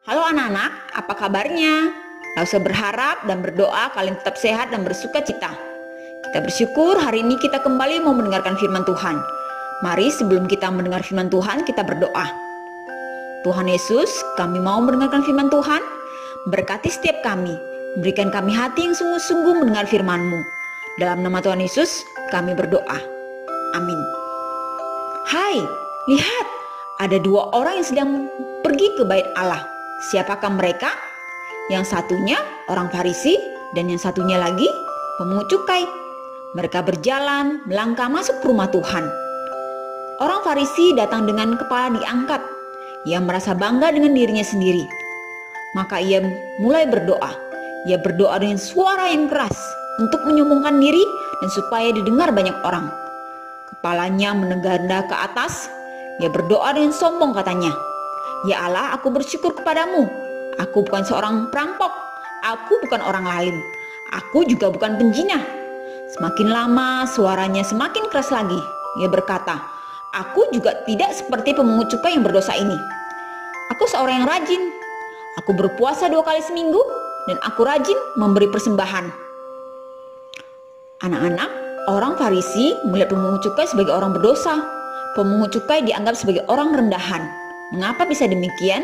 Halo anak-anak, apa kabarnya? Saya berharap dan berdoa kalian tetap sehat dan bersuka cita. Kita bersyukur hari ini kita kembali mau mendengarkan firman Tuhan. Mari sebelum kita mendengar firman Tuhan, kita berdoa. Tuhan Yesus, kami mau mendengarkan firman Tuhan. Berkati setiap kami, berikan kami hati yang sungguh-sungguh mendengar firman-Mu. Dalam nama Tuhan Yesus, kami berdoa. Amin. Hai, lihat, ada dua orang yang sedang pergi ke bait Allah. Siapakah mereka? Yang satunya orang Farisi dan yang satunya lagi pemungut cukai. Mereka berjalan melangkah masuk ke rumah Tuhan. Orang Farisi datang dengan kepala diangkat. Ia merasa bangga dengan dirinya sendiri. Maka ia mulai berdoa. Ia berdoa dengan suara yang keras untuk menyombongkan diri dan supaya didengar banyak orang. Kepalanya menengadah ke atas. Ia berdoa dengan sombong katanya, "Ya Allah, aku bersyukur kepadamu. Aku bukan seorang perampok. Aku bukan orang lain. Aku juga bukan penjinah." Semakin lama suaranya semakin keras lagi. Ia berkata, "Aku juga tidak seperti pemungut cukai yang berdosa ini. Aku seorang yang rajin. Aku berpuasa 2 kali seminggu dan aku rajin memberi persembahan." Anak-anak, orang Farisi melihat pemungut cukai sebagai orang berdosa. Pemungut cukai dianggap sebagai orang rendahan. Mengapa bisa demikian?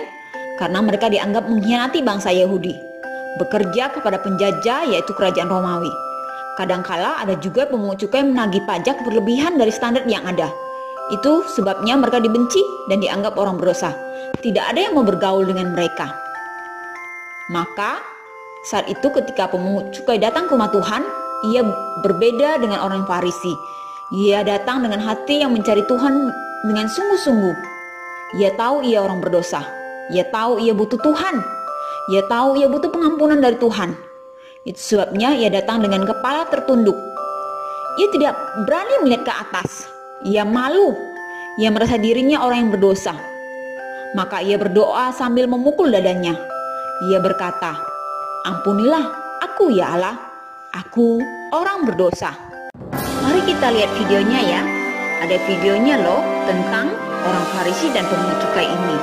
Karena mereka dianggap mengkhianati bangsa Yahudi, bekerja kepada penjajah yaitu kerajaan Romawi. Kadangkala ada juga pemungut cukai menagih pajak berlebihan dari standar yang ada. Itu sebabnya mereka dibenci dan dianggap orang berdosa. Tidak ada yang mau bergaul dengan mereka. Maka saat itu ketika pemungut cukai datang ke rumah Tuhan, ia berbeda dengan orang Farisi. Ia datang dengan hati yang mencari Tuhan dengan sungguh-sungguh. Ia tahu ia orang berdosa. Ia tahu ia butuh Tuhan. Ia tahu ia butuh pengampunan dari Tuhan. Itu sebabnya ia datang dengan kepala tertunduk. Ia tidak berani melihat ke atas. Ia malu. Ia merasa dirinya orang yang berdosa. Maka ia berdoa sambil memukul dadanya. Ia berkata, "Ampunilah aku ya Allah. Aku orang berdosa." Mari kita lihat videonya ya. Ada videonya loh tentang orang Farisi dan pemungut cukai ini.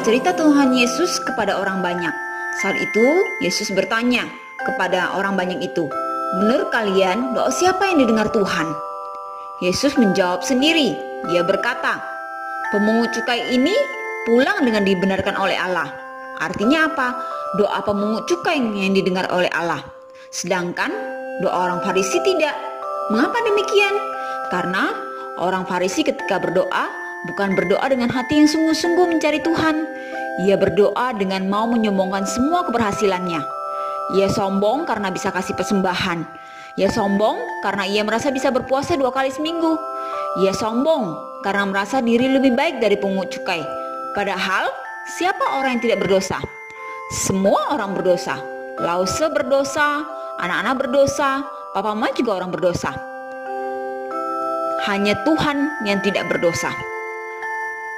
Cerita Tuhan Yesus kepada orang banyak. Saat itu Yesus bertanya kepada orang banyak itu, "Menurut kalian doa siapa yang didengar Tuhan?" Yesus menjawab sendiri. Dia berkata, "Pemungut cukai ini pulang dengan dibenarkan oleh Allah." Artinya apa? Doa pemungut cukai yang didengar oleh Allah. Sedangkan doa orang Farisi tidak. Mengapa demikian? Karena orang Farisi ketika berdoa, bukan berdoa dengan hati yang sungguh-sungguh mencari Tuhan. Ia berdoa dengan mau menyombongkan semua keberhasilannya. Ia sombong karena bisa kasih persembahan. Ia sombong karena ia merasa bisa berpuasa 2 kali seminggu. Ia sombong karena merasa diri lebih baik dari pungut cukai. Padahal siapa orang yang tidak berdosa? Semua orang berdosa. Lause berdosa, anak-anak berdosa, papa mama juga orang berdosa. Hanya Tuhan yang tidak berdosa.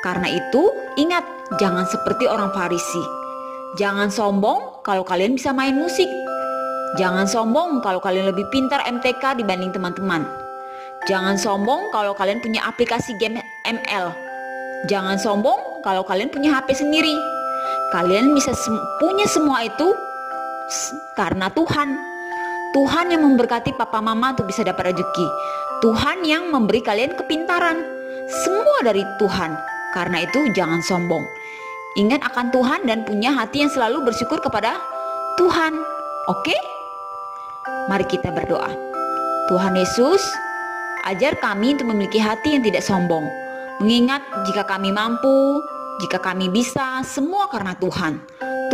Karena itu, ingat, jangan seperti orang Farisi. Jangan sombong kalau kalian bisa main musik. Jangan sombong kalau kalian lebih pintar MTK dibanding teman-teman. Jangan sombong kalau kalian punya aplikasi game ML. Jangan sombong kalau kalian punya HP sendiri. Kalian bisa punya semua itu karena Tuhan. Tuhan yang memberkati papa mama untuk bisa dapat rezeki. Tuhan yang memberi kalian kepintaran. Semua dari Tuhan. Karena itu jangan sombong. Ingat akan Tuhan dan punya hati yang selalu bersyukur kepada Tuhan. Oke? Mari kita berdoa. Tuhan Yesus, ajar kami untuk memiliki hati yang tidak sombong. Mengingat jika kami mampu, jika kami bisa, semua karena Tuhan.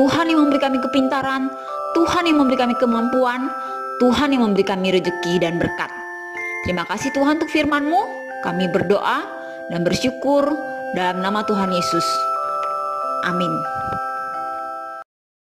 Tuhan yang memberi kami kepintaran, Tuhan yang memberi kami kemampuan, Tuhan yang memberi kami rezeki dan berkat. Terima kasih Tuhan untuk firman-Mu. Kami berdoa dan bersyukur dalam nama Tuhan Yesus. Amin.